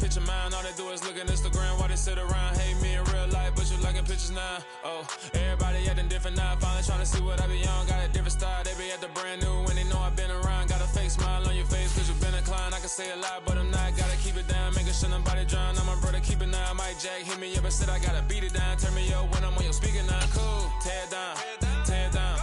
picture mine. All they do is look at Instagram while they sit around. Hate me in real life, but you liking pictures now. Oh, everybody acting different now. Finally trying to see what I be on. Got a different style, they be at the brand new when they know I've been around. Got a fake smile on your face cause you've been inclined. I can say a lot, but I'm not. Gotta keep it down, making sure nobody drown. I'm my brother, keep it now. Mike Jack hit me up and said I gotta beat it down. Turn me up when I'm on your speaker now. Cool, tear it down, tear it down,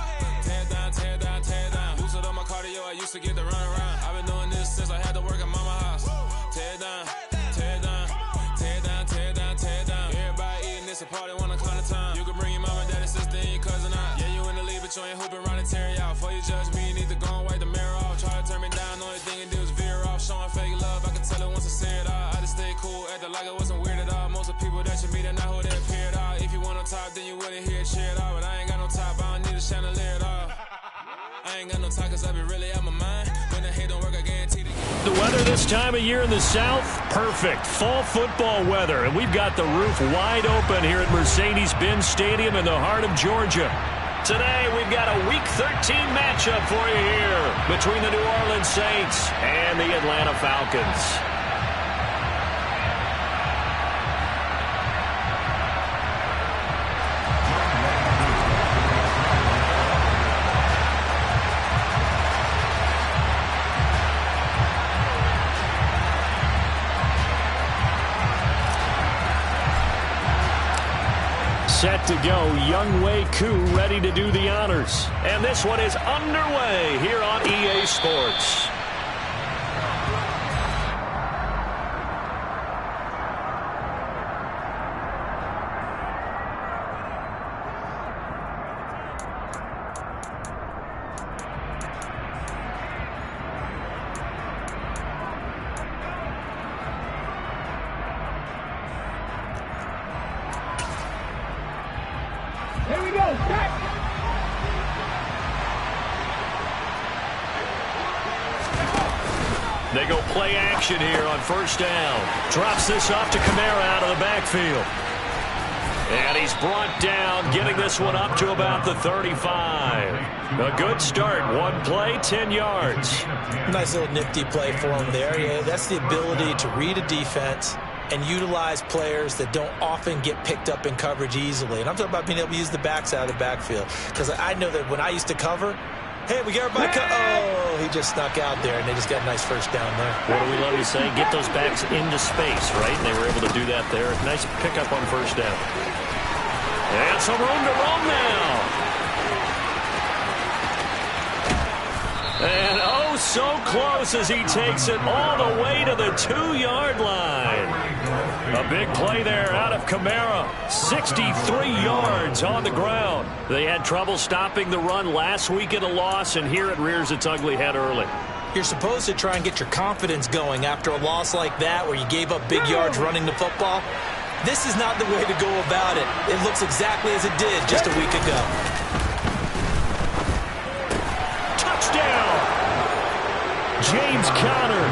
tear it down, tear it down, tear it down. Boosted up my cardio, I used to get to run around. I've been doing this since I had to work at mama house. Tear it down, tear it down, tear it down, tear it down, tear it down. Everybody eating this a party, wanna climb the time. You can bring your mama, daddy, sister, and your cousin out. Yeah, you in the league, but you ain't hooping around and tear you out. Before you judge me, you need to go and wipe the mirror off. Try to turn me down, the only thing you do is veer off. Showing fake love, I can tell it once I see it all. I just stay cool, acting like I wasn't weird at all. Most of the people that you meet are not who they appear at all. If you want on top, then you wouldn't hear it cheer at all. But I ain't got no top, I don't need a chandelier at all. I ain't got no time cause I be really out my mind. When the hate don't work, I guarantee to get the weather this time of year in the South, perfect. Fall football weather, and we've got the roof wide open here at Mercedes-Benz Stadium in the heart of Georgia. Today, we've got a Week 13 matchup for you here between the New Orleans Saints and the Atlanta Falcons. Set to go, Younghoe Koo ready to do the honors. And this one is underway here on EA Sports. They go play action here on first down. Drops this off to Kamara out of the backfield. And he's brought down, getting this one up to about the 35. A good start. One play, 10 yards. Nice little nifty play for him there. Yeah, that's the ability to read a defense and utilize players that don't often get picked up in coverage easily. And I'm talking about being able to use the backs out of the backfield. Because I know that when I used to cover, hey, we got everybody. Oh, he just snuck out there, and they just got a nice first down there. What do we love to say? Get those backs into space, right? And they were able to do that there. Nice pickup on first down. And some room to roam now. And oh, so close as he takes it all the way to the 2-yard line. A big play there out of Kamara. 63 yards on the ground. They had trouble stopping the run last week in a loss, and here it rears its ugly head early. You're supposed to try and get your confidence going after a loss like that where you gave up big yards running the football. This is not the way to go about it. It looks exactly as it did just a week ago. Touchdown! James Conner,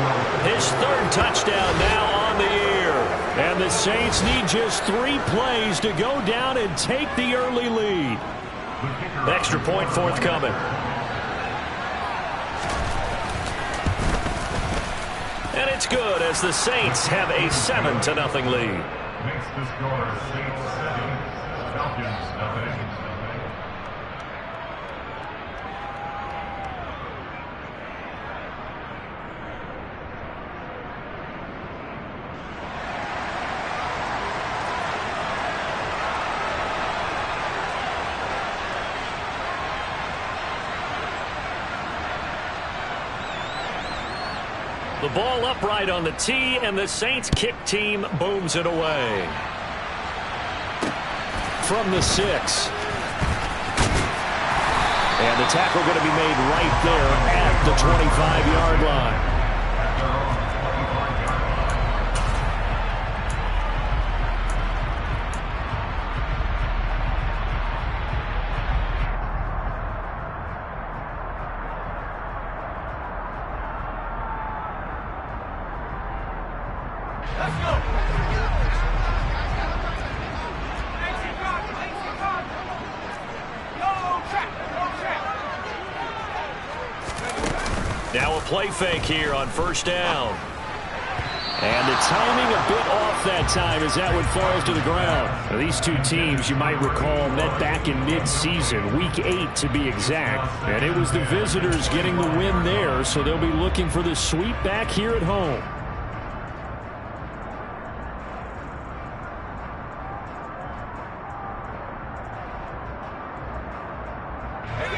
his third touchdown now on the year. And the Saints need just 3 plays to go down and take the early lead. Extra point forthcoming. And it's good as the Saints have a 7-0 lead. Makes the score Saints 7, Falcons 0. The ball upright on the tee, and the Saints kick team booms it away. From the 6. And the tackle going to be made right there at the 25-yard line. Now a play fake here on first down. And the timing a bit off that time as that one falls to the ground. Now, these two teams, you might recall, met back in mid-season, Week 8 to be exact. And it was the visitors getting the win there, so they'll be looking for the sweep back here at home.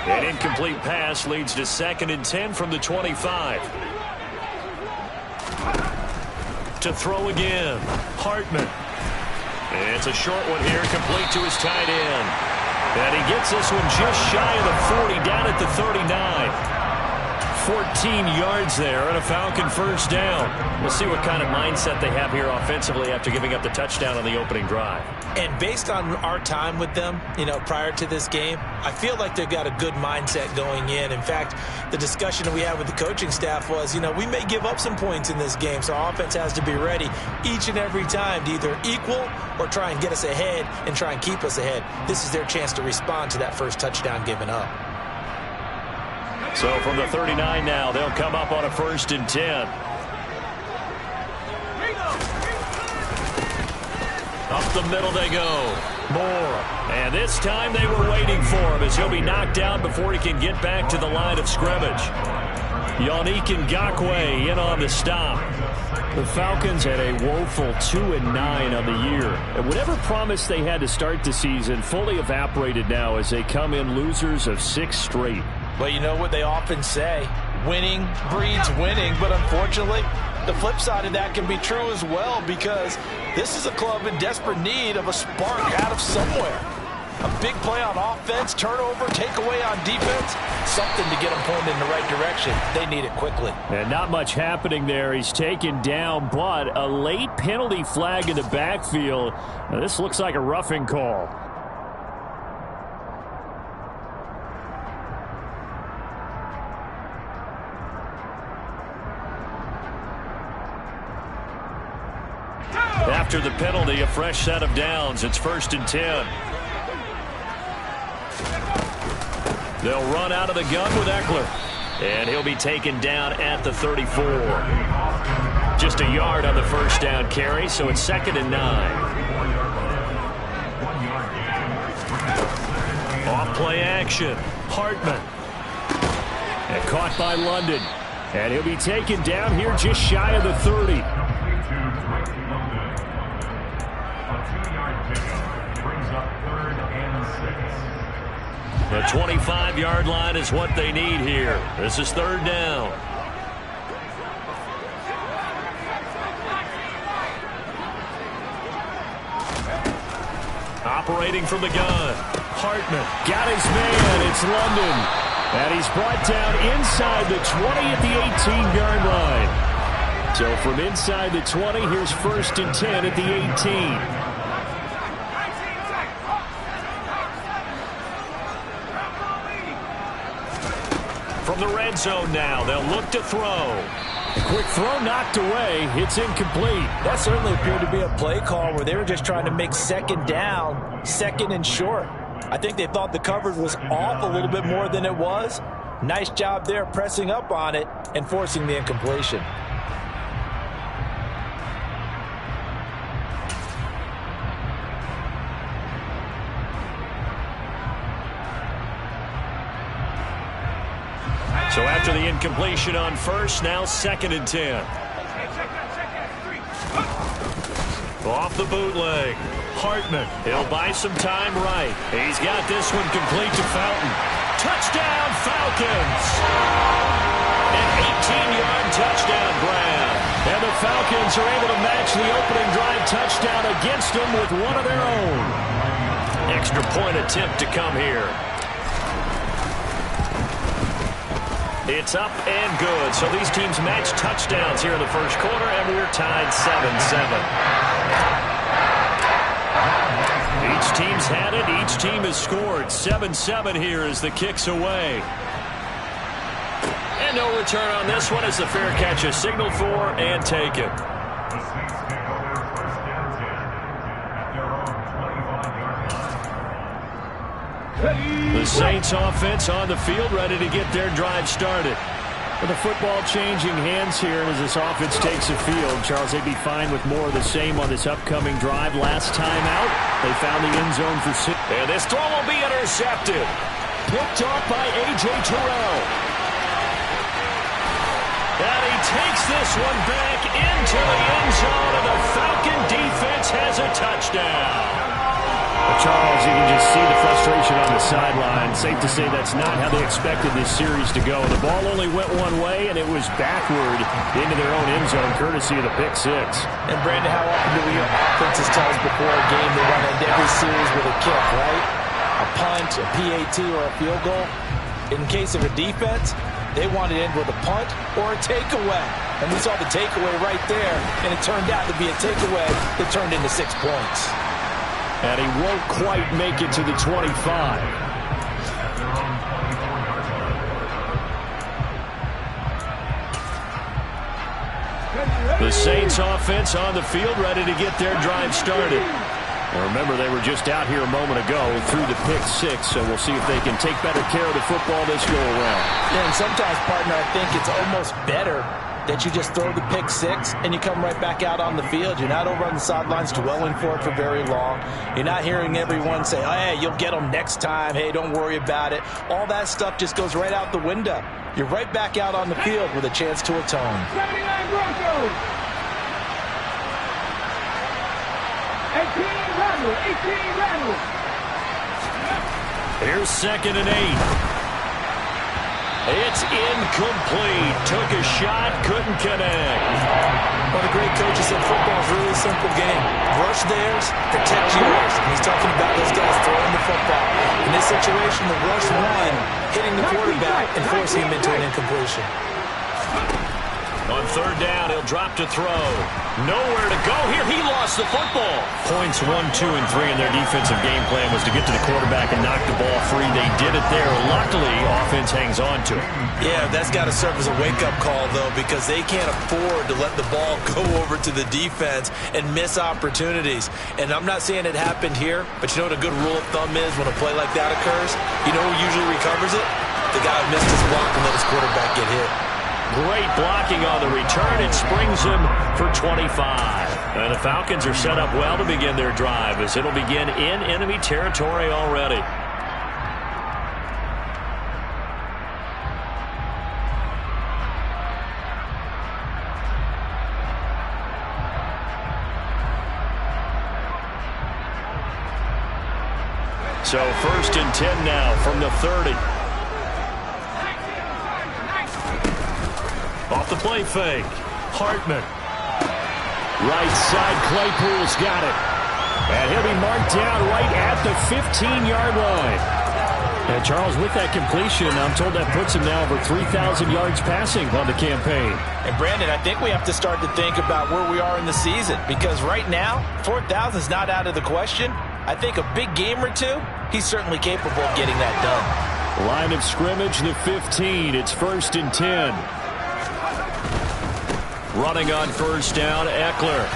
An incomplete pass leads to 2nd and 10 from the 25. To throw again, Hartman. It's a short one here, complete to his tight end. And he gets this one just shy of the 40, down at the 39. 14 yards there and a Falcon first down. We'll see what kind of mindset they have here offensively after giving up the touchdown on the opening drive. And based on our time with them, prior to this game, I feel like they've got a good mindset going in. In fact, the discussion that we had with the coaching staff was, we may give up some points in this game, so our offense has to be ready each and every time to either equal or try and get us ahead and try and keep us ahead. This is their chance to respond to that first touchdown given up. So from the 39 now, they'll come up on a 1st and 10. Up the middle they go. Moore. And this time they were waiting for him as he'll be knocked down before he can get back to the line of scrimmage. Yannick Ngakoue in on the stop. The Falcons had a woeful 2-9 on the year. And whatever promise they had to start the season fully evaporated now as they come in losers of 6 straight. But you know what they often say, winning breeds winning, but unfortunately, the flip side of that can be true as well because this is a club in desperate need of a spark out of somewhere. A big play on offense, turnover, takeaway on defense, something to get them pointed in the right direction. They need it quickly. And not much happening there. He's taken down, but a late penalty flag in the backfield. Now, this looks like a roughing call. After the penalty, a fresh set of downs. It's 1st and 10. They'll run out of the gun with Eckler. And he'll be taken down at the 34. Just a yard on the first down carry, so it's 2nd and 9. Off play action. Hartman. And caught by London. And he'll be taken down here just shy of the 30. The 25-yard line is what they need here. This is 3rd down. Operating from the gun. Hartman got his man. It's London. And he's brought down inside the 20 at the 18-yard line. So from inside the 20, here's 1st and 10 at the 18. From the red zone now, they'll look to throw. A quick throw knocked away. It's incomplete. That certainly appeared to be a play call where they were just trying to make 2nd down, 2nd and short. I think they thought the coverage was off a little bit more than it was. Nice job there pressing up on it and forcing the incompletion. So after the incompletion on 1st, now 2nd and 10. Off the bootleg. Hartman. He'll buy some time right. He's got this one complete to Fountain. Touchdown, Falcons! An 18-yard touchdown grab. And the Falcons are able to match the opening drive touchdown against them with one of their own. Extra point attempt to come here. It's up and good. So these teams match touchdowns here in the first quarter, and we're tied 7-7. Each team's had it. Each team has scored. 7-7 here as the kick's away. And no return on this one as the fair catch is signaled for and taken. The Saints offense on the field ready to get their drive started. With the football changing hands here as this offense takes the field, Charles, they'd be fine with more of the same on this upcoming drive. Last time out, they found the end zone for 6. And this throw will be intercepted. Picked off by A.J. Terrell. And he takes this one back into the end zone, and the Falcon defense has a touchdown. Charles, you can just see the frustration on the sideline. Safe to say that's not how they expected this series to go. The ball only went one way, and it was backward into their own end zone, courtesy of the pick six. And, Brandon, how often do we hear offenses tell us before a game they want to end every series with a kick, right? A punt, a PAT, or a field goal. In case of a defense, they want to end with a punt or a takeaway. And we saw the takeaway right there, and it turned out to be a takeaway that turned into 6 points. And he won't quite make it to the 25. The Saints offense on the field, ready to get their drive started. Well, remember, they were just out here a moment ago through the pick six, so we'll see if they can take better care of the football this go-around. Yeah, and sometimes, partner, I think it's almost better that you just throw the pick six and you come right back out on the field. You're not over on the sidelines dwelling for it for very long. You're not hearing everyone say, oh, hey, you'll get them next time. Hey, don't worry about it. All that stuff just goes right out the window. You're right back out on the field with a chance to atone. 79 Broncos. 18 Randall. Here's 2nd and 8. It's incomplete. Took a shot, couldn't connect. Well, the great coach said football is a really simple game. Rush theirs, protect yours. And he's talking about those guys throwing the football. In this situation, the rush won, hitting the quarterback and forcing him into an incompletion. On 3rd down, he'll drop to throw. Nowhere to go here. He lost the football. Points 1, 2, and 3 in their defensive game plan was to get to the quarterback and knock the ball free. They did it there. Luckily, offense hangs on to it. Yeah, that's got to serve as a wake-up call, though, because they can't afford to let the ball go over to the defense and miss opportunities. And I'm not saying it happened here, but you know what a good rule of thumb is when a play like that occurs? You know who usually recovers it? The guy who missed his block and let his quarterback get hit. Great blocking on the return. It springs him for 25. And the Falcons are set up well to begin their drive as it'll begin in enemy territory already. So 1st and 10 now from the 30. Off the play fake. Hartman. Right side, Claypool's got it. And he'll be marked down right at the 15-yard line. And Charles, with that completion, I'm told that puts him now over 3,000 yards passing on the campaign. And Brandon, I think we have to start to think about where we are in the season, because right now, 4,000 is not out of the question. I think a big game or two, he's certainly capable of getting that done. Line of scrimmage, the 15. It's 1st and 10. Running on 1st down, Eckler.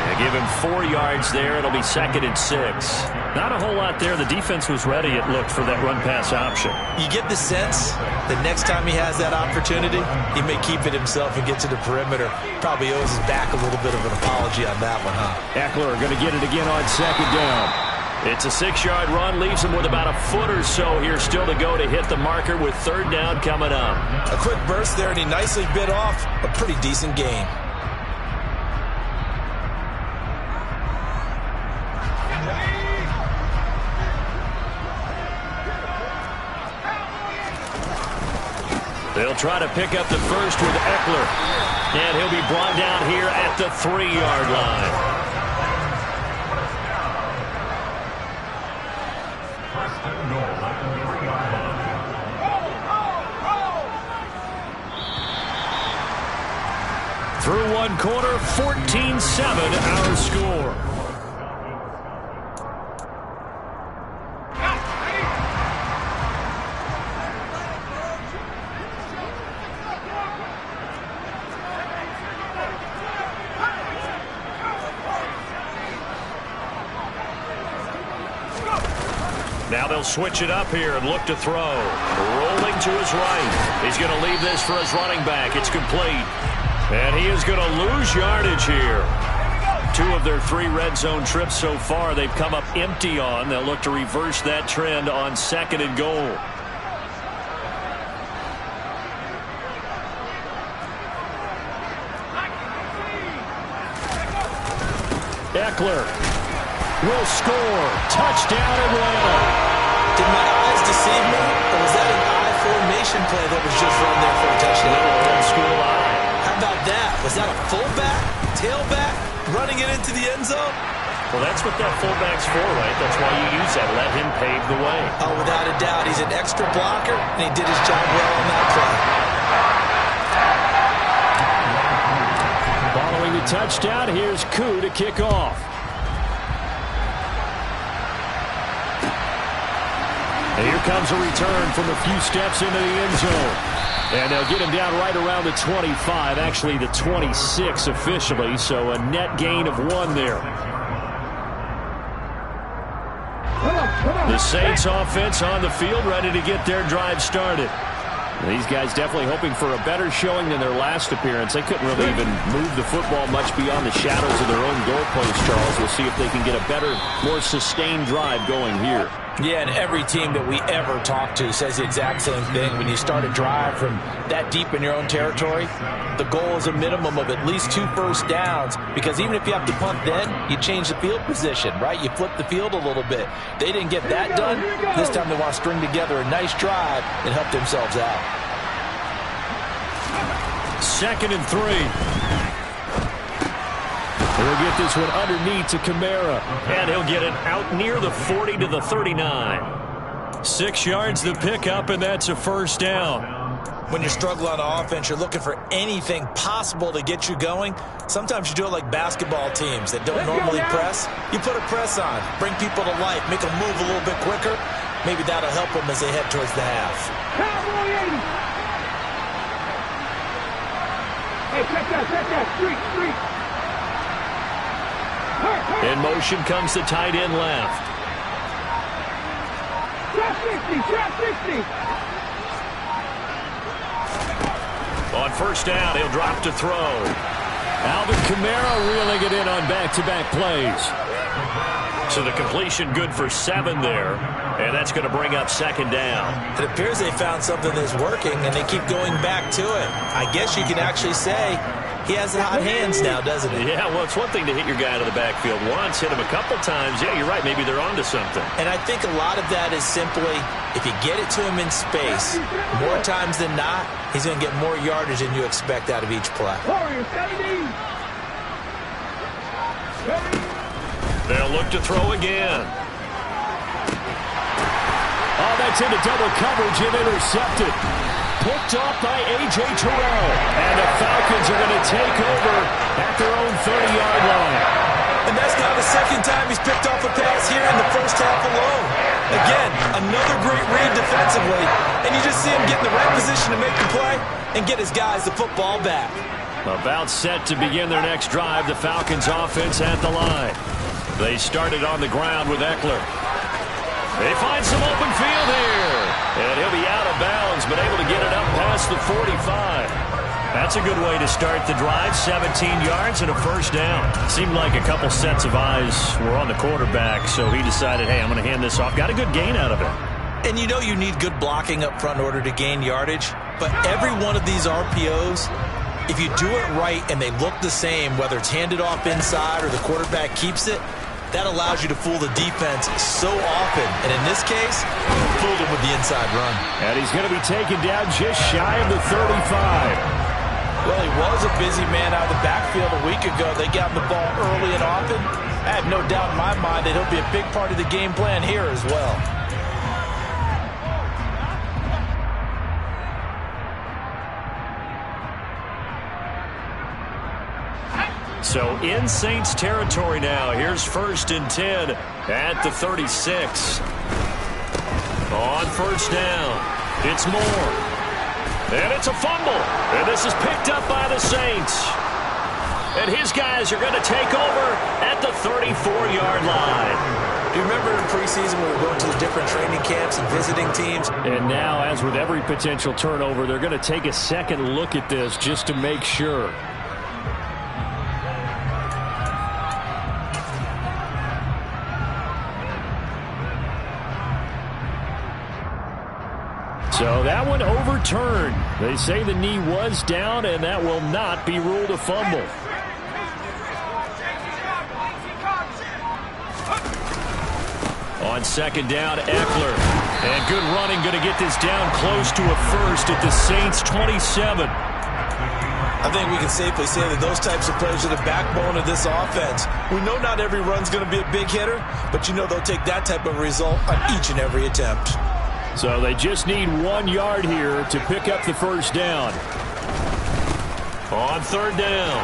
They give him 4 yards there. It'll be 2nd and 6. Not a whole lot there. The defense was ready, it looked, for that run-pass option. You get the sense that next time he has that opportunity, he may keep it himself and get to the perimeter. Probably owes his back a little bit of an apology on that one, huh? Eckler going to get it again on 2nd down. It's a 6-yard run, leaves him with about a foot or so here still to go to hit the marker with 3rd down coming up. A quick burst there, and he nicely bit off a pretty decent gain. They'll try to pick up the first with Eckler. And he'll be brought down here at the 3-yard line. Through 1 quarter, 14-7 our score. Now they'll switch it up here and look to throw. Rolling to his right. He's going to leave this for his running back. It's complete. And he is going to lose yardage here. 2 of their 3 red zone trips so far they've come up empty on. They'll look to reverse that trend on 2nd and goal. Eckler will score. Touchdown, Atlanta. Did my eyes deceive me, or was that an I formation play that was just run there for a touchdown? Old school eye. How about that? Was that a fullback, tailback, running it into the end zone? Well, that's what that fullback's for, right? That's why you use that. Let him pave the way. Oh, without a doubt. He's an extra blocker, and he did his job well on that play. Following the touchdown, here's Koo to kick off. And here comes a return from a few steps into the end zone. And they'll get him down right around the 25, actually the 26 officially, so a net gain of 1 there. The Saints offense on the field, ready to get their drive started. These guys definitely hoping for a better showing than their last appearance. They couldn't really even move the football much beyond the shadows of their own goalpost, Charles. We'll see if they can get a better, more sustained drive going here. Yeah, and every team that we ever talk to says the exact same thing. When you start a drive from that deep in your own territory, the goal is a minimum of at least 2 first downs, because even if you have to punt then, you change the field position, right? You flip the field a little bit. They didn't get that done. This time they want to string together a nice drive and help themselves out. 2nd and 3. He'll get this one underneath to Kamara. And he'll get it out near the 40 to the 39. 6 yards the pickup, and that's a first down. When you're struggling on offense, you're looking for anything possible to get you going. Sometimes you do it like basketball teams that don't normally press. You put a press on, bring people to life, make them move a little bit quicker. Maybe that'll help them as they head towards the half. Hey, check that, street. In motion comes the tight end left. Trap 60. On first down, he'll drop to throw. Alvin Kamara reeling it in on back-to-back plays. So the completion good for 7 there, and that's going to bring up 2nd down. It appears they found something that's working, and they keep going back to it. I guess you can actually say he has the hot hands now, doesn't he? Yeah, well, it's one thing to hit your guy out of the backfield once, hit him a couple times. Yeah, you're right. Maybe they're onto something. And I think a lot of that is simply, if you get it to him in space, more times than not, he's going to get more yardage than you expect out of each play. They'll look to throw again. Oh, that's into double coverage and intercepted. Picked off by A.J. Terrell. And the Falcons are going to take over at their own 30-yard line. And that's now the 2nd time he's picked off a pass here in the first half alone. Again, another great read defensively. And you just see him get in the right position to make the play and get his guys the football back. About set to begin their next drive, the Falcons offense at the line. They started on the ground with Eckler. They find some open field here. And he'll be out of bounds, but able to get it up past the 45. That's a good way to start the drive. 17 yards and a first down. Seemed like a couple sets of eyes were on the quarterback, so he decided, hey, I'm going to hand this off. Got a good gain out of it. And you know you need good blocking up front in order to gain yardage. But every one of these RPOs, if you do it right and they look the same, whether it's handed off inside or the quarterback keeps it, that allows you to fool the defense so often. And in this case, fooled him with the inside run. And he's going to be taken down just shy of the 35. Well, he was a busy man out of the backfield a week ago. They got him the ball early and often. I have no doubt in my mind that he'll be a big part of the game plan here as well. So in Saints territory now. Here's 1st and 10 at the 36. On first down, it's Moore. And it's a fumble. And this is picked up by the Saints. And his guys are going to take over at the 34-yard line. Do you remember in preseason when we were going to the different training camps and visiting teams? And now, as with every potential turnover, they're going to take a second look at this just to make sure. So that one overturned. They say the knee was down, and that will not be ruled a fumble. On second down, Eckler. And good running, going to get this down close to a first at the Saints' 27. I think we can safely say that those types of plays are the backbone of this offense. We know not every run's going to be a big hitter, but you know they'll take that type of result on each and every attempt. So they just need 1 yard here to pick up the first down. On third down,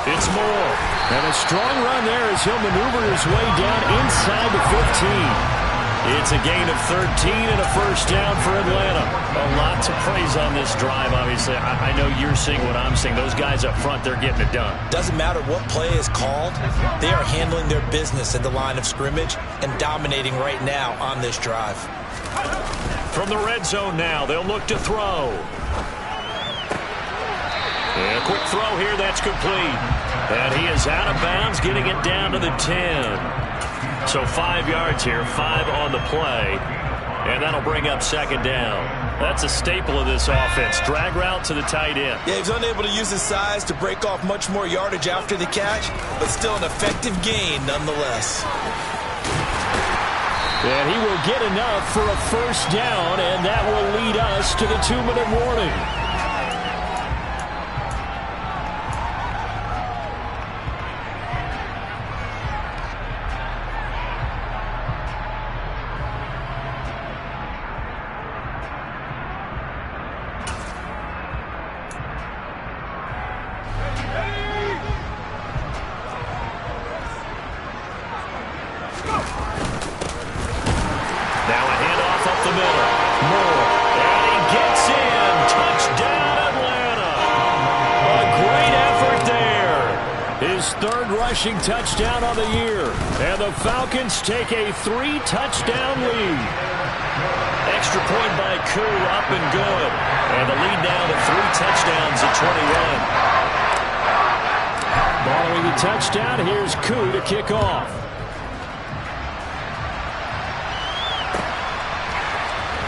it's Moore. And a strong run there as he'll maneuver his way down inside the 15. It's a gain of 13 and a first down for Atlanta. A lot to praise on this drive, obviously. I know you're seeing what I'm seeing. Those guys up front, they're getting it done. Doesn't matter what play is called. They are handling their business at the line of scrimmage and dominating right now on this drive. From the red zone now, they'll look to throw. And a quick throw here, that's complete. And he is out of bounds, getting it down to the 10. So 5 yards here, 5 on the play. And that'll bring up second down. That's a staple of this offense. Drag route to the tight end. Yeah, he's unable to use his size to break off much more yardage after the catch, but still an effective gain nonetheless. And he will get enough for a first down, and that will lead us to the 2-minute warning. Touchdown on the year, and the Falcons take a 3-touchdown lead. Extra point by Koo, up and good, and the lead now to 3 touchdowns at 21. Following the touchdown, here's Koo to kick off.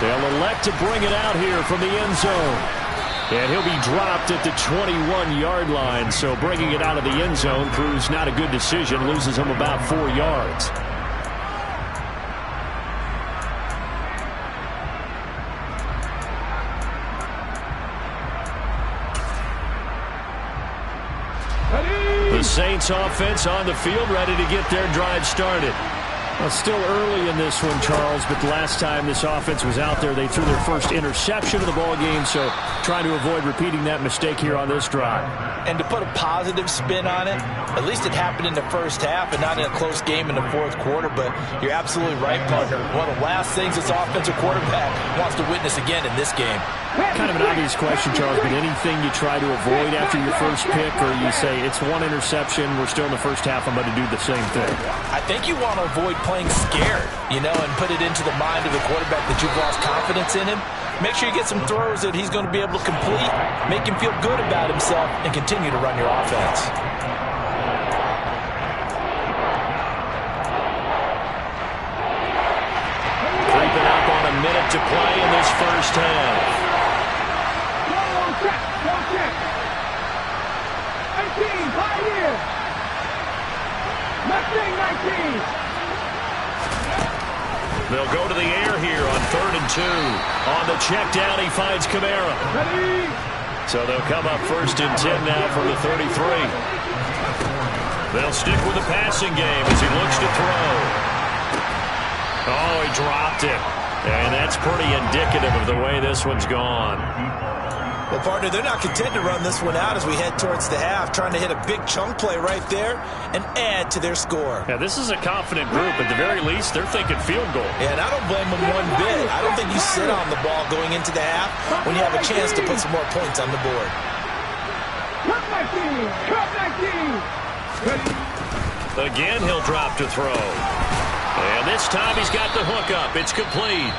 They'll elect to bring it out here from the end zone. And he'll be dropped at the 21-yard line, so bringing it out of the end zone proves not a good decision, loses him about 4 yards. The Saints offense on the field, ready to get their drive started. Well, still early in this one, Charles, but the last time this offense was out there, they threw their first interception of the ball game, so trying to avoid repeating that mistake here on this drive. And to put a positive spin on it, at least it happened in the first half and not in a close game in the fourth quarter, but you're absolutely right, partner. One of the last things this offensive quarterback wants to witness again in this game. Kind of an obvious question, Charles, but anything you try to avoid after your first pick, or you say it's one interception, we're still in the first half, I'm going to do the same thing? I think you want to avoid playing scared, and put it into the mind of the quarterback that you've lost confidence in him. Make sure you get some throws that he's going to be able to complete, make him feel good about himself, and continue to run your offense. Creeping up on a minute to play in this first half. Check. 19, Pioneer. Mustang 19. They'll go to the air here on 3rd and 2. On the check down, he finds Kamara. Ready. So they'll come up 1st and 10 now from the 33. They'll stick with the passing game as he looks to throw. Oh, he dropped it. And that's pretty indicative of the way this one's gone. Well, partner, they're not content to run this one out as we head towards the half, trying to hit a big chunk play right there and add to their score. Yeah, this is a confident group. At the very least, they're thinking field goal. Yeah, and I don't blame them one bit. I don't think you sit on the ball going into the half when you have a chance to put some more points on the board. Cup 19. Again, he'll drop to throw. And this time he's got the hookup. It's complete.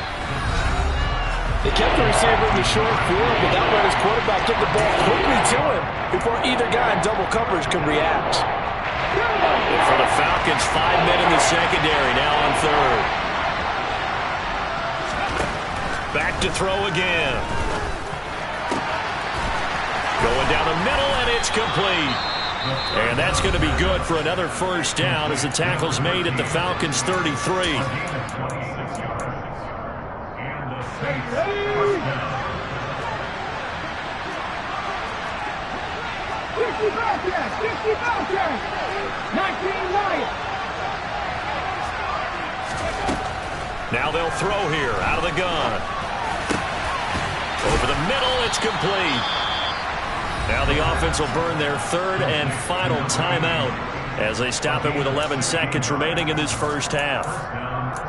They kept the receiver in the short field, but that let his quarterback get the ball quickly to him before either guy in double coverage could react. And for the Falcons, 5 men in the secondary, now on third. Back to throw again. Going down the middle, and it's complete. And that's going to be good for another first down as the tackle's made at the Falcons' 33. Now they'll throw here out of the gun. Over the middle, it's complete. Now the offense will burn their third and final timeout as they stop it with 11 seconds remaining in this first half.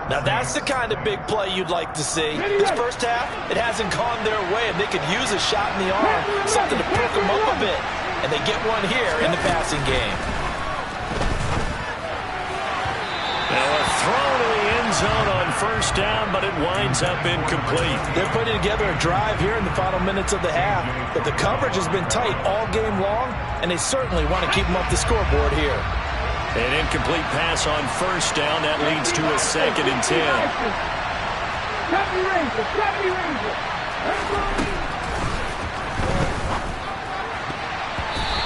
Now that's the kind of big play you'd like to see. This first half, it hasn't gone their way, and they could use a shot in the arm, something to perk them up a bit. And they get one here in the passing game. Now a throw to the end zone on first down, but it winds up incomplete. They're putting together a drive here in the final minutes of the half, but the coverage has been tight all game long, and they certainly want to keep them off the scoreboard here. An incomplete pass on first down. That leads to a 2nd and 10.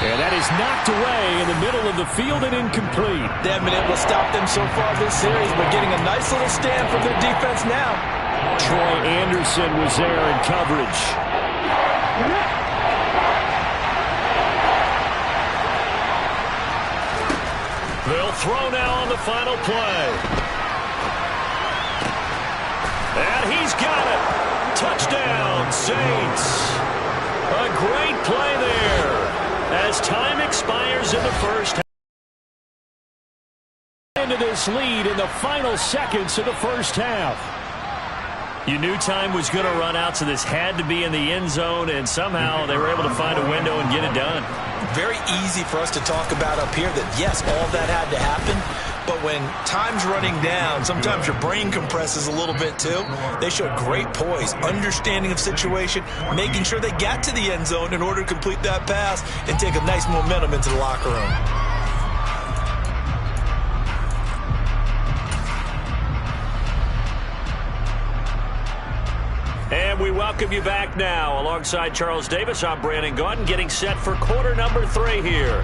And that is knocked away in the middle of the field and incomplete. They haven't been able to stop them so far this series, but getting a nice little stand from their defense now. Troy Anderson was there in coverage. They'll throw now on the final play. And he's got it. Touchdown, Saints. A great play there. As time expires in the first half. Into this lead in the final seconds of the first half. You knew time was going to run out, so this had to be in the end zone, and somehow they were able to find a window and get it done. Very easy for us to talk about up here that, yes, all that had to happen, but when time's running down, sometimes your brain compresses a little bit too. They showed great poise, understanding of situation, making sure they got to the end zone in order to complete that pass and take a nice momentum into the locker room. And we welcome you back now. Alongside Charles Davis, I'm Brandon Gaudin, getting set for quarter number 3 here.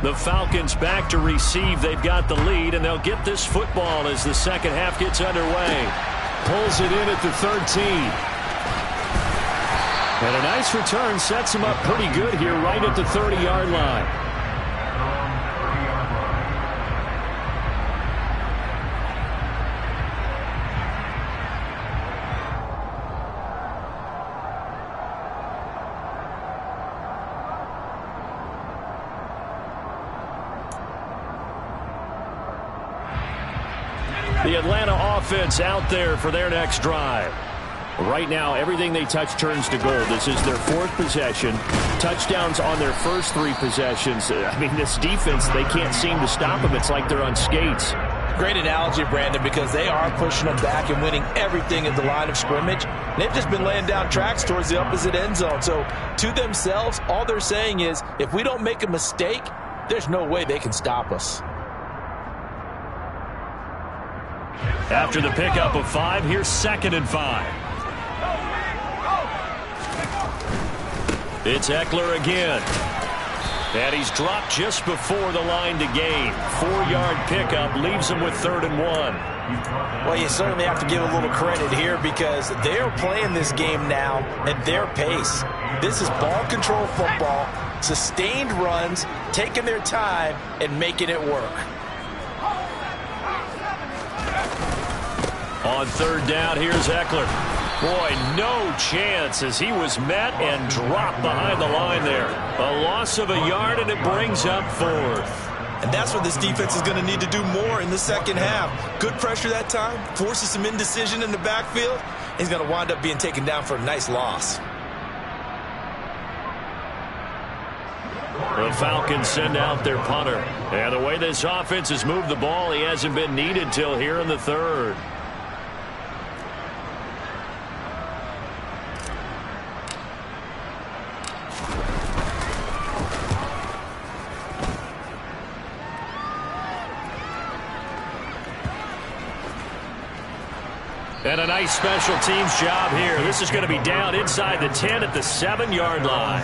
The Falcons back to receive. They've got the lead, and they'll get this football as the second half gets underway. Pulls it in at the 13. And a nice return sets him up pretty good here right at the 30-yard line. The Atlanta offense out there for their next drive. Right now, everything they touch turns to gold. This is their 4th possession. Touchdowns on their first 3 possessions. I mean, this defense, they can't seem to stop them. It's like they're on skates. Great analogy, Brandon, because they are pushing them back and winning everything at the line of scrimmage. And they've just been laying down tracks towards the opposite end zone. So, to themselves, all they're saying is, if we don't make a mistake, there's no way they can stop us. After the pickup of 5, here's 2nd and 5. It's Eckler again. And he's dropped just before the line to gain. 4-yard pickup leaves him with 3rd and 1. Well, you certainly have to give a little credit here because they're playing this game now at their pace. This is ball control football, sustained runs, taking their time, and making it work. On 3rd down, here's Eckler. Boy, no chance as he was met and dropped behind the line there. A loss of a yard, and it brings up 4th. And that's what this defense is going to need to do more in the second half. Good pressure that time, forces some indecision in the backfield. He's going to wind up being taken down for a nice loss. The Falcons send out their punter. And the way this offense has moved the ball, he hasn't been needed till here in the third. And a nice special teams job here. This is going to be down inside the 10 at the 7-yard line.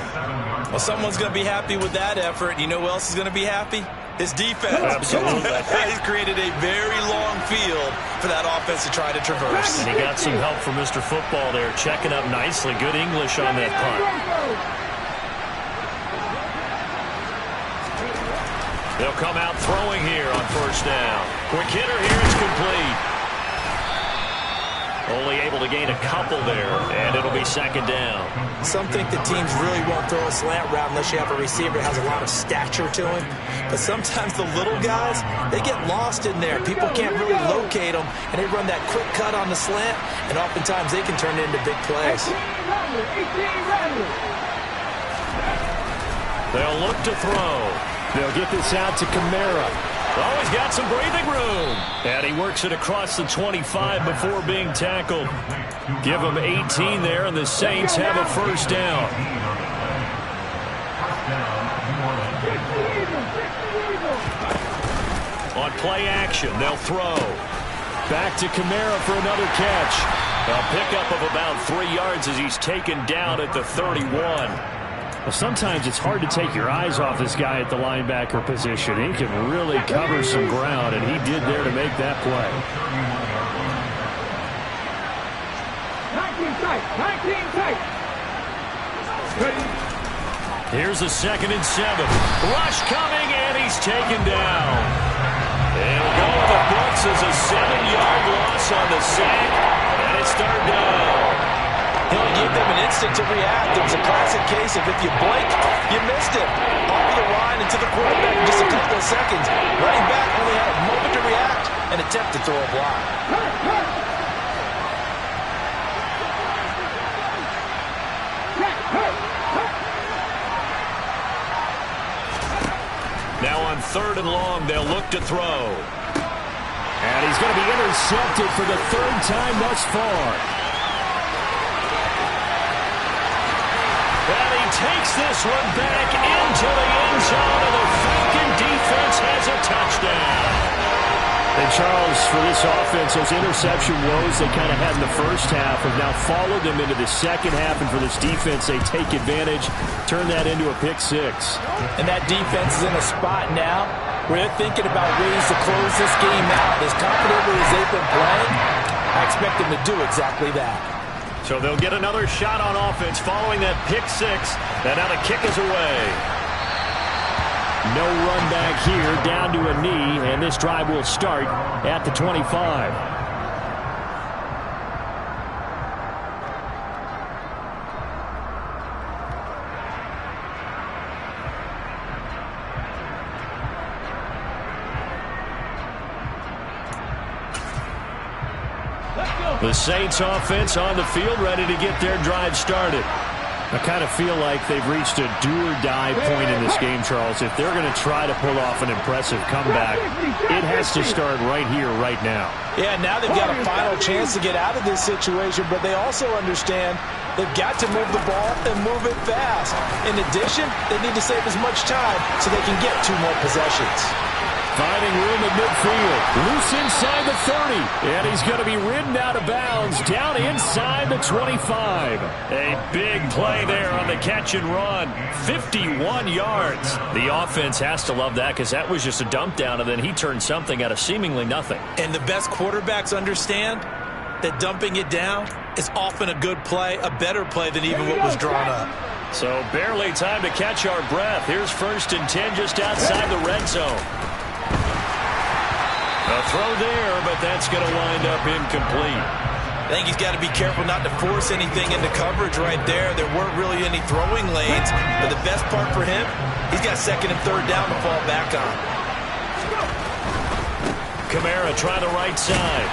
Well, someone's going to be happy with that effort. You know who else is going to be happy? His defense. Absolutely. He's created a very long field for that offense to try to traverse. And he got some help from Mr. Football there, checking up nicely. Good English on that punt. They'll come out throwing here on first down. Quick hitter here, it's complete. Only able to gain a couple there, and it'll be second down. Some think the teams really won't throw a slant route unless you have a receiver that has a lot of stature to him. But sometimes the little guys, they get lost in there. People can't really locate them, and they run that quick cut on the slant, and oftentimes they can turn it into big plays. They'll look to throw. They'll get this out to Kamara. Oh, he's got some breathing room. And he works it across the 25 before being tackled. Give him 18 there, and the Saints have a first down. On play action, they'll throw. Back to Kamara for another catch. A pickup of about 3 yards as he's taken down at the 31. Well, sometimes it's hard to take your eyes off this guy at the linebacker position. He can really cover some ground, and he did there to make that play. 19 tight. 19 tight. Here's a 2nd and 7. Rush coming, and he's taken down. And we'll go with the books as a 7-yard loss on the sack, and it's third down. He only gave them an instant to react. It was a classic case of if you blink, you missed it. Off the line into the quarterback in just a couple of seconds. Running back only had a moment to react and attempt to throw a block. Now on 3rd and long, they'll look to throw. And he's going to be intercepted for the 3rd time thus far. And he takes this one back into the end zone, and the Falcon defense has a touchdown. And Charles, for this offense, those interception woes they kind of had in the first half have now followed them into the second half, and for this defense, they take advantage, turn that into a pick 6. And that defense is in a spot now where they're thinking about ways to close this game out. As confidently as they've been playing, I expect them to do exactly that. So they'll get another shot on offense following that pick 6. And now the kick is away. No run back here, down to a knee, and this drive will start at the 25. The Saints offense on the field, ready to get their drive started. I kind of feel like they've reached a do-or-die point in this game, Charles. If they're going to try to pull off an impressive comeback, it has to start right here, right now. Yeah, now they've got a final chance to get out of this situation, but they also understand they've got to move the ball and move it fast. In addition, they need to save as much time so they can get 2 more possessions. Finding room at midfield. Loose inside the 30. And he's going to be ridden out of bounds down inside the 25. A big play there on the catch and run. 51 yards. The offense has to love that because that was just a dump down, and then he turned something out of seemingly nothing. And the best quarterbacks understand that dumping it down is often a good play, a better play than even what was drawn up. So barely time to catch our breath. Here's 1st and 10 just outside the red zone. A throw there, but that's going to wind up incomplete. I think he's got to be careful not to force anything into coverage right there. There weren't really any throwing lanes, but the best part for him, he's got 2nd and 3rd down to fall back on. Kamara try the right side.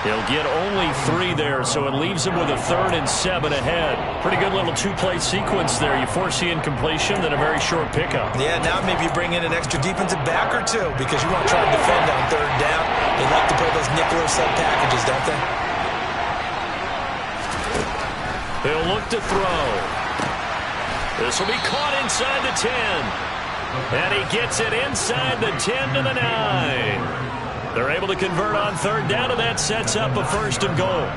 He'll get only 3 there, so it leaves him with a 3rd and 7 ahead. Pretty good little 2-play sequence there. You force the incompletion, then a very short pickup. Yeah, now maybe you bring in an extra defensive back or 2 because you want to try to defend on 3rd down. They like to play those nickel or sub packages, don't they? He'll look to throw. This will be caught inside the 10. And he gets it inside the 10 to the 9. They're able to convert on 3rd down, and that sets up a 1st and goal.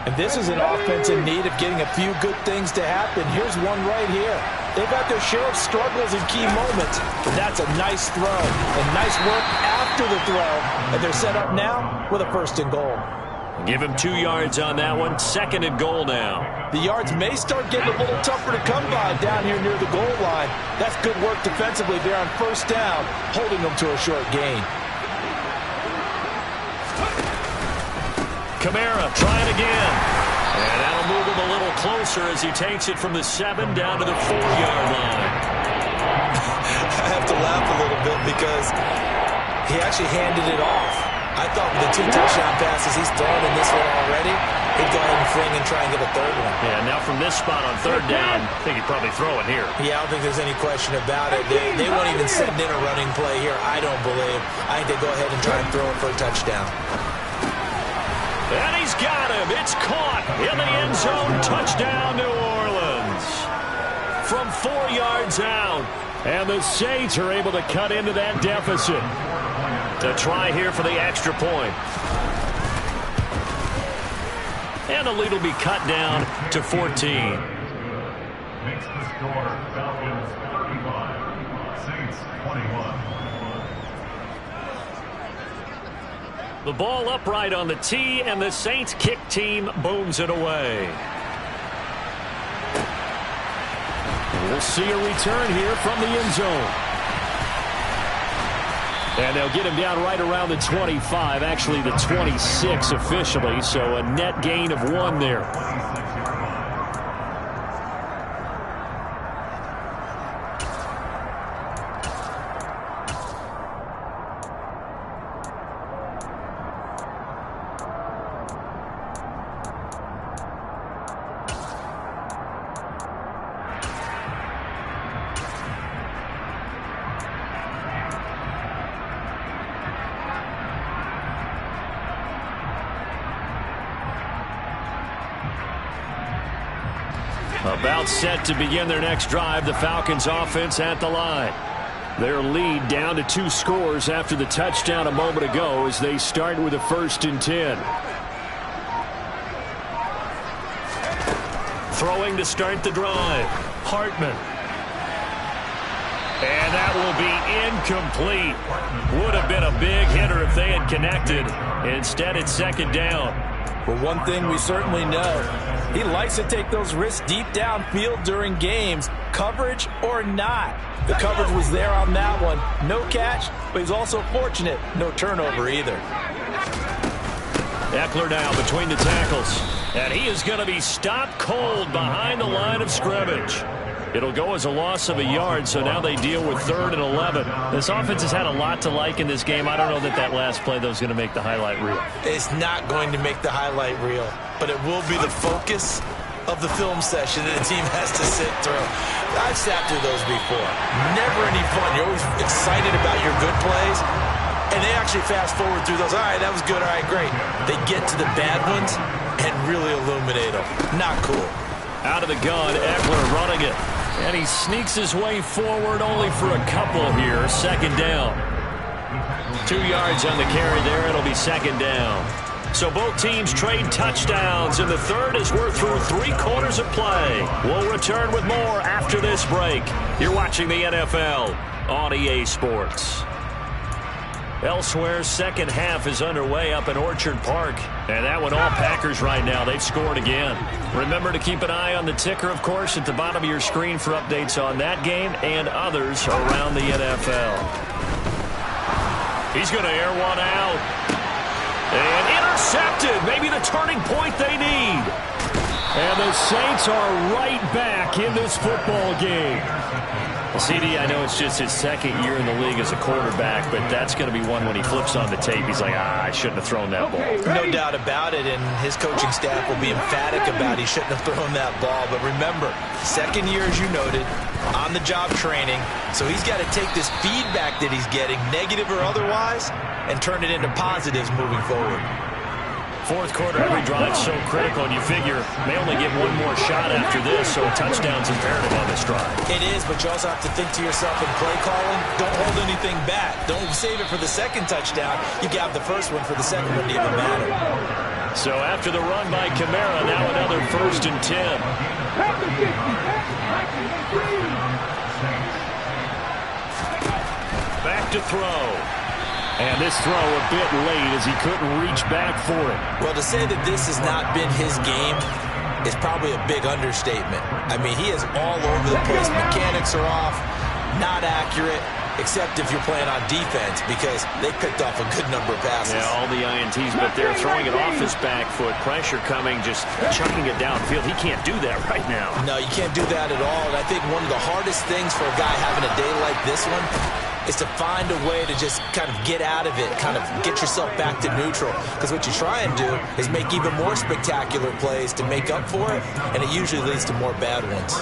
And this is an offense in need of getting a few good things to happen. Here's one right here. They've got their share of struggles in key moments, but that's a nice throw and nice work after the throw. And they're set up now with a 1st and goal. Give him 2 yards on that one. 2nd and goal now. The yards may start getting a little tougher to come by down here near the goal line. That's good work defensively there on 1st down, holding them to a short gain. Kamara trying again. And that'll move him a little closer as he takes it from the 7 down to the 4-yard line. I have to laugh a little bit because he actually handed it off. I thought with the 2 touchdown passes he's thrown in this one already, he'd go ahead and fling and try and get a 3rd one. Yeah, now from this spot on 3rd down, I think he'd probably throw it here. Yeah, I don't think there's any question about it. They won't even send in a running play here, I don't believe. I think they go ahead and try and throw it for a touchdown. And he's got him. It's caught in the end zone. Touchdown, New Orleans. From 4 yards out. And the Saints are able to cut into that deficit. To try here for the extra point. And the lead will be cut down to 14. Makes the score Falcons 35, Saints 21. The ball upright on the tee, and the Saints kick team booms it away. We'll see a return here from the end zone. And they'll get him down right around the 25, actually the 26 officially, so a net gain of 1 there. About set to begin their next drive, the Falcons offense at the line. Their lead down to 2 scores after the touchdown a moment ago as they start with a 1st and 10. Throwing to start the drive. Hartman. And that will be incomplete. Would have been a big hitter if they had connected. Instead, it's 2nd down. Well, one thing we certainly know, he likes to take those risks deep downfield during games, coverage or not. The coverage was there on that one. No catch, but he's also fortunate. No turnover either. Eckler now between the tackles. And he is going to be stopped cold behind the line of scrimmage. It'll go as a loss of a yard, so now they deal with 3rd and 11. This offense has had a lot to like in this game. I don't know that last play, though, is going to make the highlight reel. It's not going to make the highlight reel, but it will be the focus of the film session that the team has to sit through. I've sat through those before. Never any fun. You're always excited about your good plays, and they actually fast forward through those. All right, that was good. All right, great. They get to the bad ones and really illuminate them. Not cool. Out of the gun, Eckler running it. And he sneaks his way forward only for a couple here. 2nd down. 2 yards on the carry there. It'll be 2nd down. So both teams trade touchdowns, and the 3rd as we're through 3 quarters of play. We'll return with more after this break. You're watching the NFL on EA Sports. Elsewhere, 2nd half is underway up in Orchard Park. And that one all Packers right now. They've scored again. Remember to keep an eye on the ticker, of course, at the bottom of your screen for updates on that game and others around the NFL. He's going to air one out. And intercepted. Maybe the turning point they need. And the Saints are right back in this football game. Well, CD, I know it's just his second year in the league as a quarterback, but that's going to be one when he flips on the tape. He's like, I shouldn't have thrown that ball. No doubt about it, and his coaching staff will be emphatic about he shouldn't have thrown that ball. But remember, second year, as you noted, on-the-job training, so he's got to take this feedback that he's getting, negative or otherwise, and turn it into positives moving forward. Fourth quarter, every drive so critical, and you figure may only get one more shot after this, so a touchdown's imperative on this drive. It is, but you also have to think to yourself in play calling, don't hold anything back. Don't save it for the second touchdown. You got the first one for the second one to even matter. So after the run by Kamara, now another 1st and 10. Back to throw. And this throw a bit late as he couldn't reach back for it. Well, to say that this has not been his game is probably a big understatement. I mean, he is all over the place. Mechanics are off, not accurate, except if you're playing on defense because they picked off a good number of passes. Yeah, all the INTs, but they're throwing it off his back foot. Pressure coming, just chucking it downfield. He can't do that right now. No, you can't do that at all. And I think one of the hardest things for a guy having a day like this one is to find a way to just kind of get out of it, kind of get yourself back to neutral. Because what you try and do is make even more spectacular plays to make up for it, and it usually leads to more bad ones.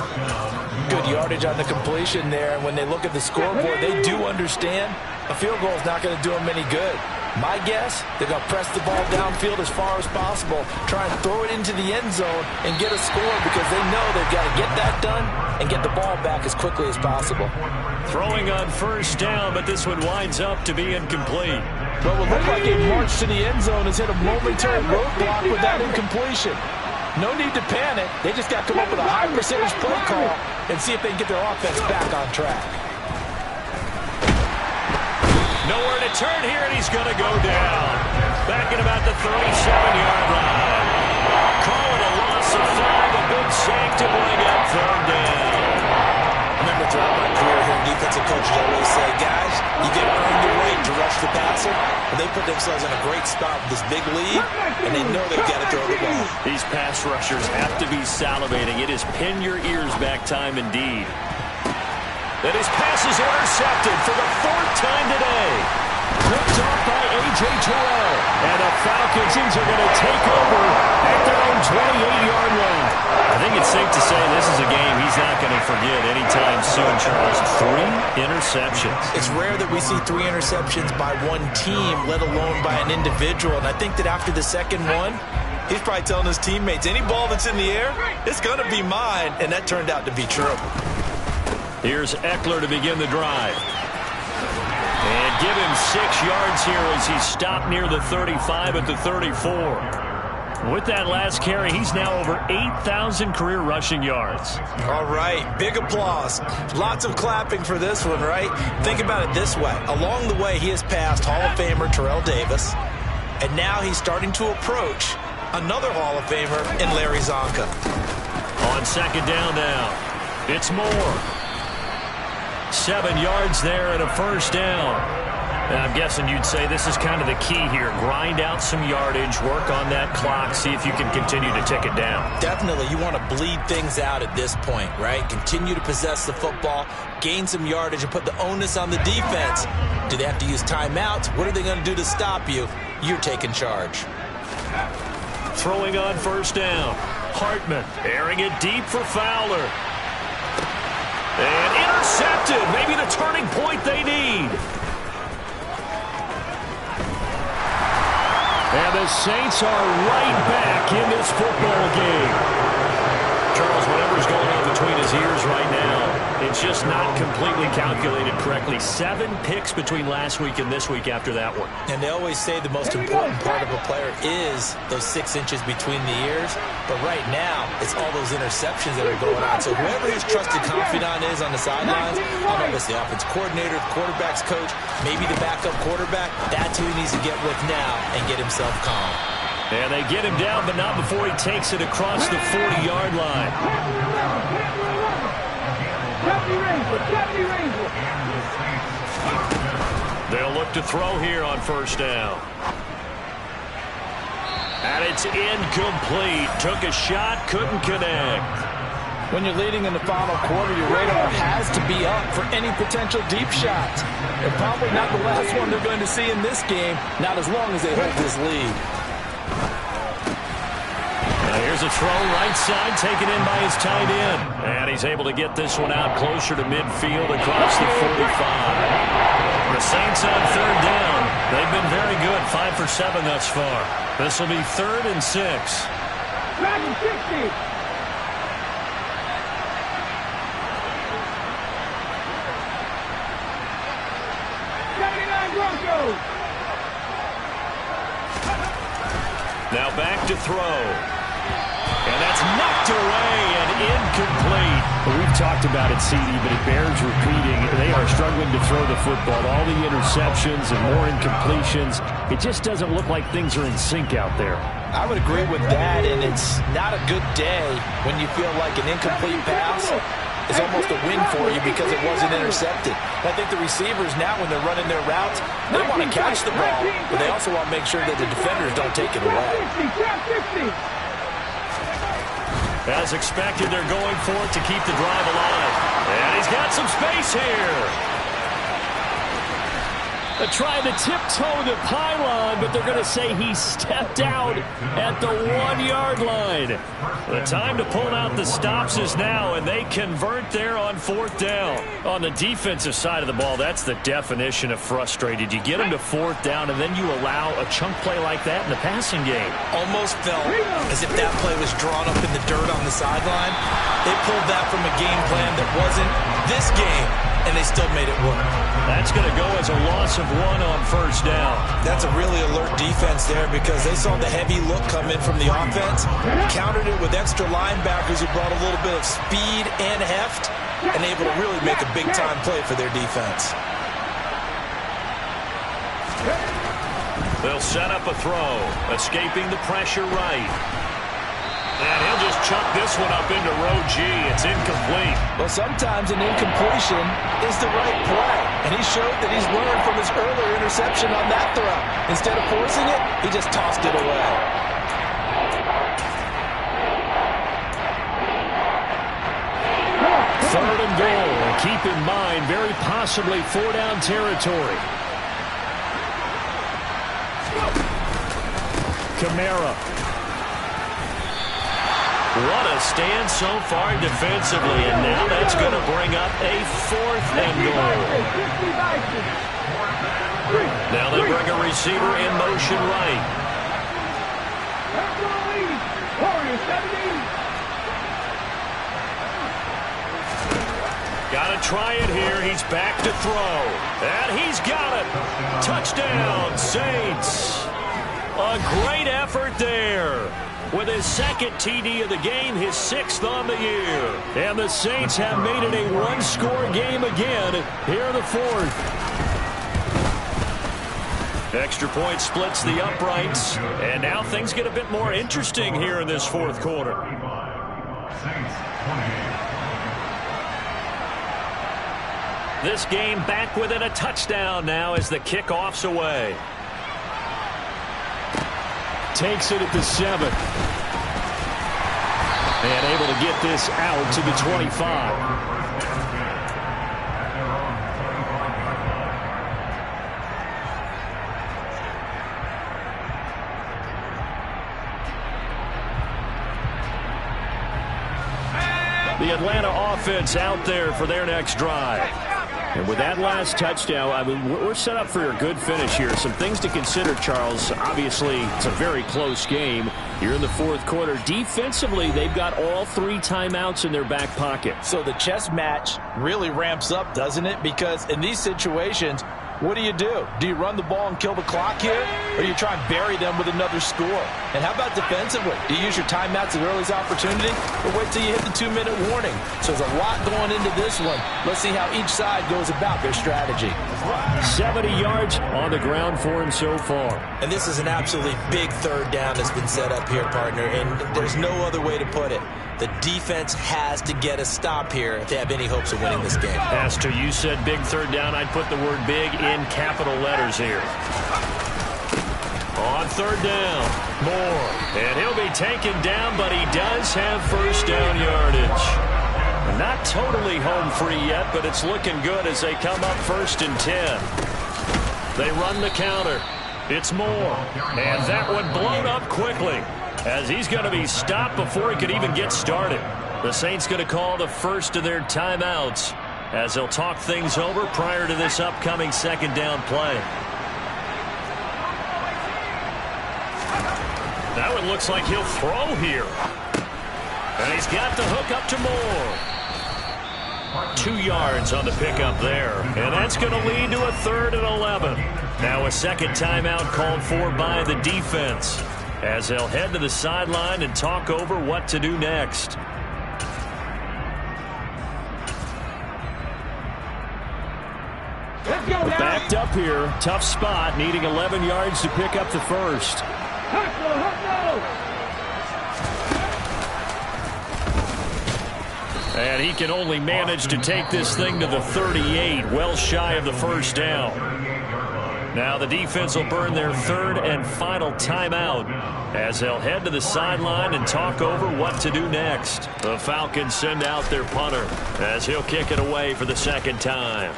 Good yardage on the completion there, and when they look at the scoreboard, they do understand a field goal is not going to do them any good. My guess, they're going to press the ball downfield as far as possible, try and throw it into the end zone and get a score because they know they've got to get that done and get the ball back as quickly as possible. Throwing on 1st down, but this one winds up to be incomplete. Well, it would look like a march to the end zone has hit a momentary roadblock with that incompletion. No need to panic. They just got to come up with a high percentage play call and see if they can get their offense back on track. Nowhere to turn here, and he's going to go down. Back at about the 37-yard line. Calling a loss of 5, a big sack to bring up 3rd down. Remember, throughout my career here, defensive coaches always say, guys, you get earned the right to rush the passer, and they put themselves in a great spot with this big lead, and they know they've got to throw the ball. These pass rushers have to be salivating. It is pin your ears back time indeed. And his pass is intercepted for the 4th time today. Picked off by A.J. Terrell. And the Falcons are going to take over at their own 28-yard line. I think it's safe to say this is a game he's not going to forget anytime soon, Charles. 3 interceptions. It's rare that we see 3 interceptions by one team, let alone by an individual. And I think that after the second one, he's probably telling his teammates, any ball that's in the air, it's going to be mine. And that turned out to be true. Here's Eckler to begin the drive. And give him 6 yards here as he's stopped near the 35 at the 34. With that last carry, he's now over 8,000 career rushing yards. All right, big applause. Lots of clapping for this one, right? Think about it this way. Along the way, he has passed Hall of Famer Terrell Davis, and now he's starting to approach another Hall of Famer in Larry Zonka. On 2nd down now, it's Moore. 7 yards there and a 1st down. And I'm guessing you'd say this is kind of the key here. Grind out some yardage, work on that clock, see if you can continue to tick it down. Definitely. You want to bleed things out at this point, right? Continue to possess the football, gain some yardage, and put the onus on the defense. Do they have to use timeouts? What are they going to do to stop you? You're taking charge. Throwing on 1st down. Hartman airing it deep for Fowler. And intercepted. Maybe the turning point they need. And the Saints are right back in this football game. Charles, whatever's going on between his ears right now, it's just not completely calculated correctly. 7 picks between last week and this week after that one. And they always say the most important part of a player is those 6 inches between the ears. But right now, it's all those interceptions that are going on. So whoever his trusted confidant is on the sidelines, I don't know if it's the offense coordinator, the quarterback's coach, maybe the backup quarterback, that's who he needs to get with now and get himself calm. And they get him down, but not before he takes it across the 40-yard line. They'll look to throw here on 1st down. And it's incomplete. Took a shot, couldn't connect. When you're leading in the final quarter, your radar has to be up for any potential deep shots. And probably not the last one they're going to see in this game, not as long as they hold this lead. Now here's a throw right side, taken in by his tight end. And he's able to get this one out closer to midfield across the 45. The Saints on third down. They've been very good, 5 for 7 thus far. This will be 3rd and 6. Back and 60. Now back to throw. And that's knocked away and incomplete. Well, we've talked about it, CD, but it bears repeating. They are struggling to throw the football. All the interceptions and more incompletions. It just doesn't look like things are in sync out there. I would agree with that, and it's not a good day when you feel like an incomplete pass is almost a win for you because it wasn't intercepted. I think the receivers now, when they're running their routes, they want to catch the ball, but they also want to make sure that the defenders don't take it away. As expected, they're going for it to keep the drive alive. And he's got some space here. They're trying to tiptoe the pylon, but they're going to say he stepped out at the 1-yard line. The time to pull out the stops is now, and they convert there on 4th down. On the defensive side of the ball, that's the definition of frustrated. You get them to 4th down, and then you allow a chunk play like that in the passing game. Almost felt as if that play was drawn up in the dirt on the sideline. They pulled that from a game plan that wasn't this game, and they still made it work. That's going to go as a loss of 1 on 1st down. That's a really alert defense there because they saw the heavy look come in from the offense, countered it with extra linebackers who brought a little bit of speed and heft, and able to really make a big-time play for their defense. They'll set up a throw, escaping the pressure right. And he'll just chuck this one up into row G. It's incomplete. Well, sometimes an incompletion is the right play. And he showed that he's learned from his earlier interception on that throw. Instead of forcing it, he just tossed it away. Third and goal. And keep in mind, very possibly 4-down territory. Kamara. What a stand so far defensively, and now that's going to bring up a 4th and goal. Now they bring a receiver in motion right. Got to try it here. He's back to throw. And he's got it. Touchdown, Saints. A great effort there. With his 2nd TD of the game, his 6th on the year. And the Saints have made it a 1-score game again here in the 4th. Extra point splits the uprights. And now things get a bit more interesting here in this 4th quarter. This game back within a touchdown now as the kickoff's away. Takes it at the 7. And able to get this out to the 25. The Atlanta offense out there for their next drive. And with that last touchdown, I mean, we're set up for a good finish here. Some things to consider, Charles. Obviously, it's a very close game. You're in the 4th quarter. Defensively, they've got all 3 timeouts in their back pocket. So the chess match really ramps up, doesn't it? Because in these situations, what do? Do you run the ball and kill the clock here? Or do you try and bury them with another score? And how about defensively? Do you use your timeouts at earliest opportunity? Or wait till you hit the 2-minute warning? So there's a lot going into this one. Let's see how each side goes about their strategy. 70 yards on the ground for him so far. And this is an absolutely big 3rd down that's been set up here, partner. And there's no other way to put it. The defense has to get a stop here if they have any hopes of winning this game. Pastor, you said big 3rd down. I'd put the word big in capital letters here. On third down, Moore. And he'll be taken down, but he does have first down yardage. Not totally home free yet, but it's looking good as they come up 1st and 10. They run the counter. It's Moore. And that one blown up quickly as he's going to be stopped before he could even get started. The Saints going to call the first of their timeouts as they'll talk things over prior to this upcoming second down play. Now it looks like he'll throw here. And he's got the hook up to Moore. 2 yards on the pickup there. And that's going to lead to a 3rd and 11. Now a second timeout called for by the defense as they'll head to the sideline and talk over what to do next. Backed up here. Tough spot, needing 11 yards to pick up the first. And he can only manage to take this thing to the 38, well shy of the first down. Now the defense will burn their 3rd and final timeout as they'll head to the sideline and talk over what to do next. The Falcons send out their punter as he'll kick it away for the second time.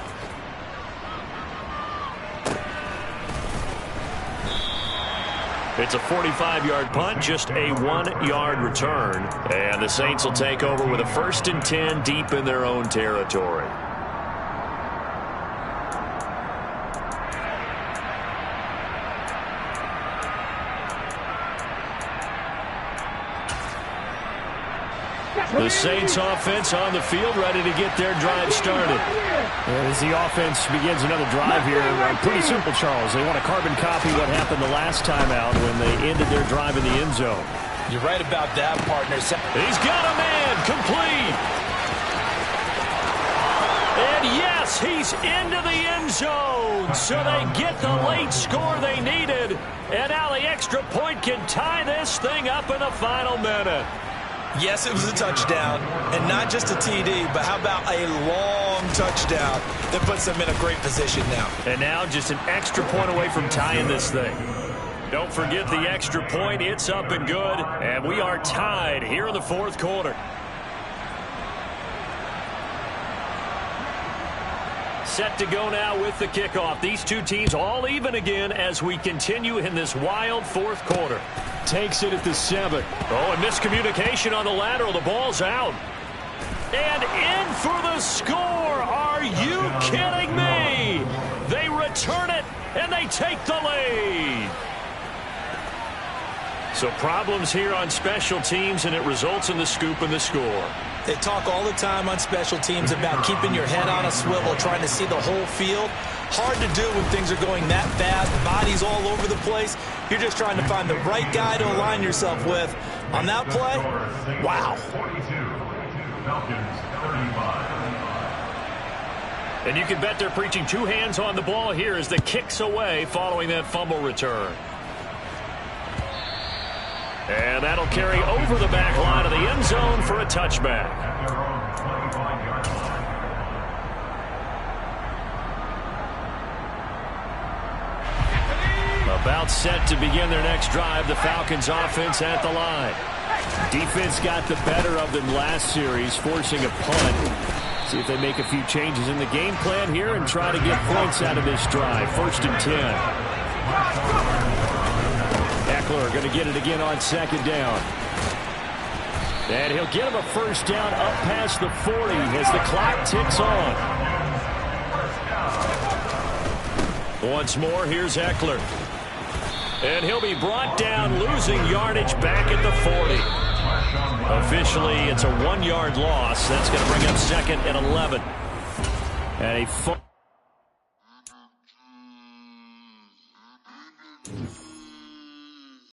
It's a 45-yard punt, just a 1-yard return. And the Saints will take over with a 1st and 10 deep in their own territory. The Saints offense on the field, ready to get their drive started. As the offense begins another drive here, pretty simple, Charles. They want to carbon copy what happened the last time out when they ended their drive in the end zone. You're right about that, partner. He's got a man, complete. And yes, he's into the end zone. So they get the late score they needed. And now the extra point can tie this thing up in the final minute. Yes, it was a touchdown, and not just a TD, but how about a long touchdown that puts them in a great position now. And now just an extra point away from tying this thing. Don't forget the extra point. It's up and good, and we are tied here in the 4th quarter. Set to go now with the kickoff. These two teams all even again as we continue in this wild 4th quarter. Takes it at the 7. Oh, and miscommunication on the lateral. The ball's out. And in for the score. Are you kidding me? They return it, and they take the lead. So problems here on special teams, and it results in the scoop and the score. They talk all the time on special teams about keeping your head on a swivel, trying to see the whole field. Hard to do when things are going that fast, bodies all over the place. You're just trying to find the right guy to align yourself with. On that play, wow. And you can bet they're preaching 2 hands on the ball here as the kick's away following that fumble return. And that'll carry over the back line of the end zone for a touchback. About set to begin their next drive, the Falcons offense at the line. Defense got the better of them last series, forcing a punt. See if they make a few changes in the game plan here and try to get points out of this drive. 1st and 10. Ekeler going to get it again on 2nd down. And he'll get him a first down up past the 40 as the clock ticks on. Once more, here's Ekeler. And he'll be brought down, losing yardage back at the 40. Officially, it's a 1-yard loss. That's going to bring up 2nd and 11. And a